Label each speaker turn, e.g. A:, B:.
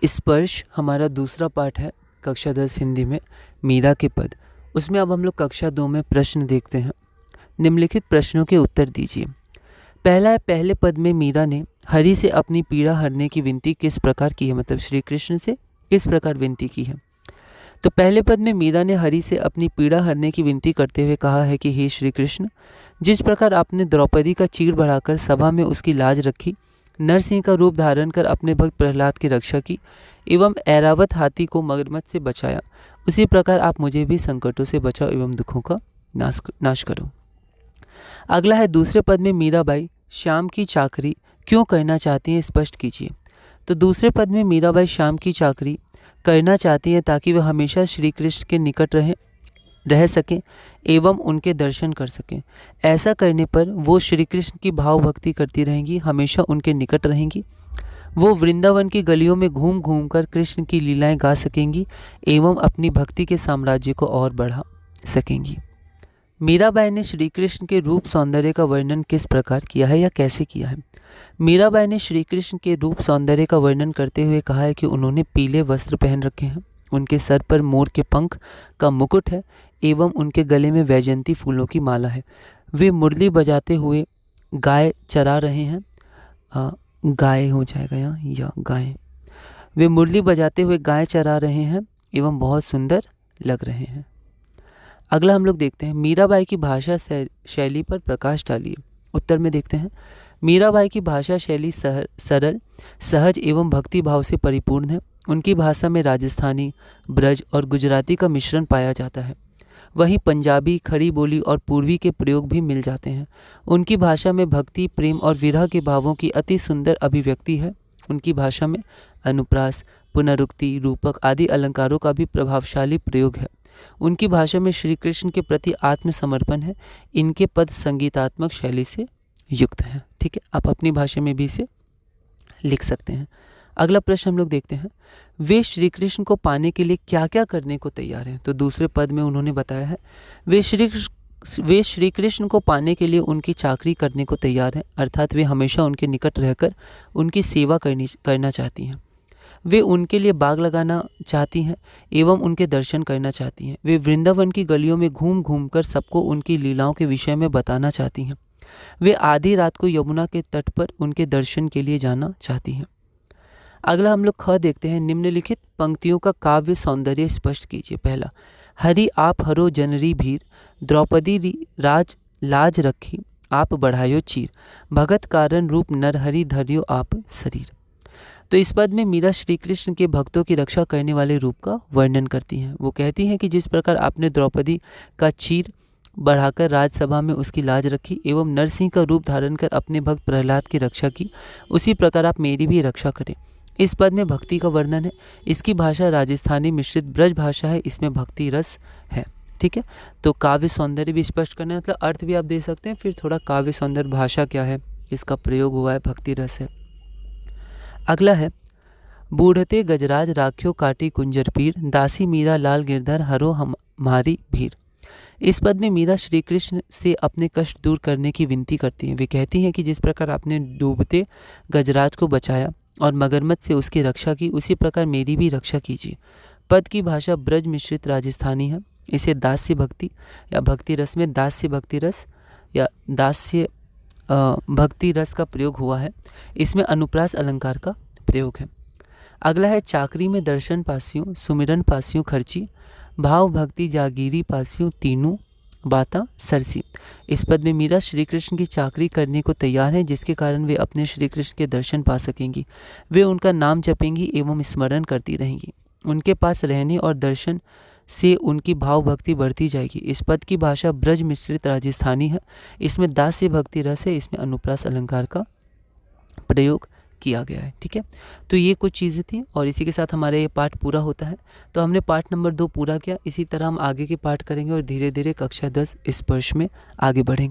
A: स्पर्श हमारा दूसरा पाठ है कक्षा 10 हिंदी में मीरा के पद। उसमें अब हम लोग कक्षा 2 में प्रश्न देखते हैं। निम्नलिखित प्रश्नों के उत्तर दीजिए। पहला है, पहले पद में मीरा ने हरि से अपनी पीड़ा हरने की विनती किस प्रकार की है, मतलब श्री कृष्ण से किस प्रकार विनती की है। तो पहले पद में मीरा ने हरि से अपनी पीड़ा हरने की विनती करते हुए कहा है कि हे श्री कृष्ण, जिस प्रकार आपने द्रौपदी का चीर बढ़ाकर सभा में उसकी लाज रखी, नरसिंह का रूप धारण कर अपने भक्त प्रहलाद की रक्षा की एवं ऐरावत हाथी को मगरमच्छ से बचाया, उसी प्रकार आप मुझे भी संकटों से बचाओ एवं दुखों का नाश करो। अगला है, दूसरे पद में मीराबाई श्याम की चाकरी क्यों करना चाहती हैं, स्पष्ट कीजिए। तो दूसरे पद में मीराबाई श्याम की चाकरी करना चाहती हैं ताकि वह हमेशा श्री कृष्ण के निकट रह सकें एवं उनके दर्शन कर सकें। ऐसा करने पर वो श्री कृष्ण की भाव भक्ति करती रहेंगी, हमेशा उनके निकट रहेंगी। वो वृंदावन की गलियों में घूम घूम कर कृष्ण की लीलाएं गा सकेंगी एवं अपनी भक्ति के साम्राज्य को और बढ़ा सकेंगी। मीराबाई ने श्री कृष्ण के रूप सौंदर्य का वर्णन किस प्रकार किया है या कैसे किया है। मीराबाई ने श्री कृष्ण के रूप सौंदर्य का वर्णन करते हुए कहा है कि उन्होंने पीले वस्त्र पहन रखे हैं, उनके सर पर मोर के पंख का मुकुट है एवं उनके गले में वैजयंती फूलों की माला है। वे मुरली बजाते हुए गाय चरा रहे हैं, गाय हो जाएगा यहाँ या गाय। वे मुरली बजाते हुए गाय चरा रहे हैं एवं बहुत सुंदर लग रहे हैं। अगला हम लोग देखते हैं, मीराबाई की भाषा शैली पर प्रकाश डालिए। उत्तर में देखते हैं, मीराबाई की भाषा शैली सरल, सहज एवं भक्ति भाव से परिपूर्ण है। उनकी भाषा में राजस्थानी, ब्रज और गुजराती का मिश्रण पाया जाता है। वहीं पंजाबी, खड़ी बोली और पूर्वी के प्रयोग भी मिल जाते हैं। उनकी भाषा में भक्ति, प्रेम और विरह के भावों की अति सुंदर अभिव्यक्ति है। उनकी भाषा में अनुप्रास, पुनरुक्ति, रूपक आदि अलंकारों का भी प्रभावशाली प्रयोग है। उनकी भाषा में श्री कृष्ण के प्रति आत्मसमर्पण है। इनके पद संगीतात्मक शैली से युक्त हैं। ठीक है, आप अपनी भाषा में भी इसे लिख सकते हैं। अगला प्रश्न हम लोग देखते हैं, वे श्री कृष्ण को पाने के लिए क्या क्या करने को तैयार हैं। तो दूसरे पद में उन्होंने बताया है वे श्री कृष्ण को पाने के लिए उनकी चाकरी करने को तैयार हैं, अर्थात वे हमेशा उनके निकट रहकर उनकी सेवा करना चाहती हैं। वे उनके लिए बाग लगाना चाहती हैं एवं उनके दर्शन करना चाहती हैं। वे वृंदावन की गलियों में घूम घूम कर सबको उनकी लीलाओं के विषय में बताना चाहती हैं। वे आधी रात को यमुना के तट पर उनके दर्शन के लिए जाना चाहती हैं। अगला हम लोग ख देखते हैं, निम्नलिखित पंक्तियों का काव्य सौंदर्य स्पष्ट कीजिए। पहला, हरि आप हरो जनरी भीर, द्रौपदी राज लाज रखी, आप बढ़ायो चीर, भगत कारण रूप नरहरि धरियो आप शरीर। तो इस पद में मीरा श्री कृष्ण के भक्तों की रक्षा करने वाले रूप का वर्णन करती हैं। वो कहती हैं कि जिस प्रकार आपने द्रौपदी का चीर बढ़ाकर राजसभा में उसकी लाज रखी एवं नरसिंह का रूप धारण कर अपने भक्त प्रहलाद की रक्षा की, उसी प्रकार आप मेरी भी रक्षा करें। इस पद में भक्ति का वर्णन है। इसकी भाषा राजस्थानी मिश्रित ब्रज भाषा है, इसमें भक्ति रस है। ठीक है, तो काव्य सौंदर्य भी स्पष्ट करना है, मतलब अर्थ भी आप दे सकते हैं, फिर थोड़ा काव्य सौंदर्य भाषा क्या है, इसका प्रयोग हुआ है, भक्ति रस है। अगला है, बूढ़ते गजराज राख्यो काटी कुंजर पीर, दासी मीरा लाल गिरधर हरो हमारी भीर। इस पद में मीरा श्री कृष्ण से अपने कष्ट दूर करने की विनती करती हैं। वे कहती हैं कि जिस प्रकार आपने डूबते गजराज को बचाया और मगरमच्छ से उसकी रक्षा की, उसी प्रकार मेरी भी रक्षा कीजिए। पद की भाषा ब्रज मिश्रित राजस्थानी है। इसे दास्य भक्ति या भक्ति रस में दास्य भक्ति रस या दास्य भक्ति रस का प्रयोग हुआ है। इसमें अनुप्रास अलंकार का प्रयोग है। अगला है, चाकरी में दर्शन पासियों, सुमिरन पासियों खर्ची, भाव भक्ति जागीरी पासियों, तीनों बाता सरसी। इस पद में मीरा श्री कृष्ण की चाकरी करने को तैयार हैं, जिसके कारण वे अपने श्री कृष्ण के दर्शन पा सकेंगी। वे उनका नाम जपेंगी एवं स्मरण करती रहेंगी। उनके पास रहने और दर्शन से उनकी भाव भक्ति बढ़ती जाएगी। इस पद की भाषा ब्रज मिश्रित राजस्थानी है। इसमें दास्य भक्ति रस है। इसमें अनुप्रास अलंकार का प्रयोग किया गया है। ठीक है, तो ये कुछ चीज़ें थी और इसी के साथ हमारा ये पाठ पूरा होता है। तो हमने पाठ नंबर 2 पूरा किया। इसी तरह हम आगे के पाठ करेंगे और धीरे धीरे कक्षा 10 स्पर्श में आगे बढ़ेंगे।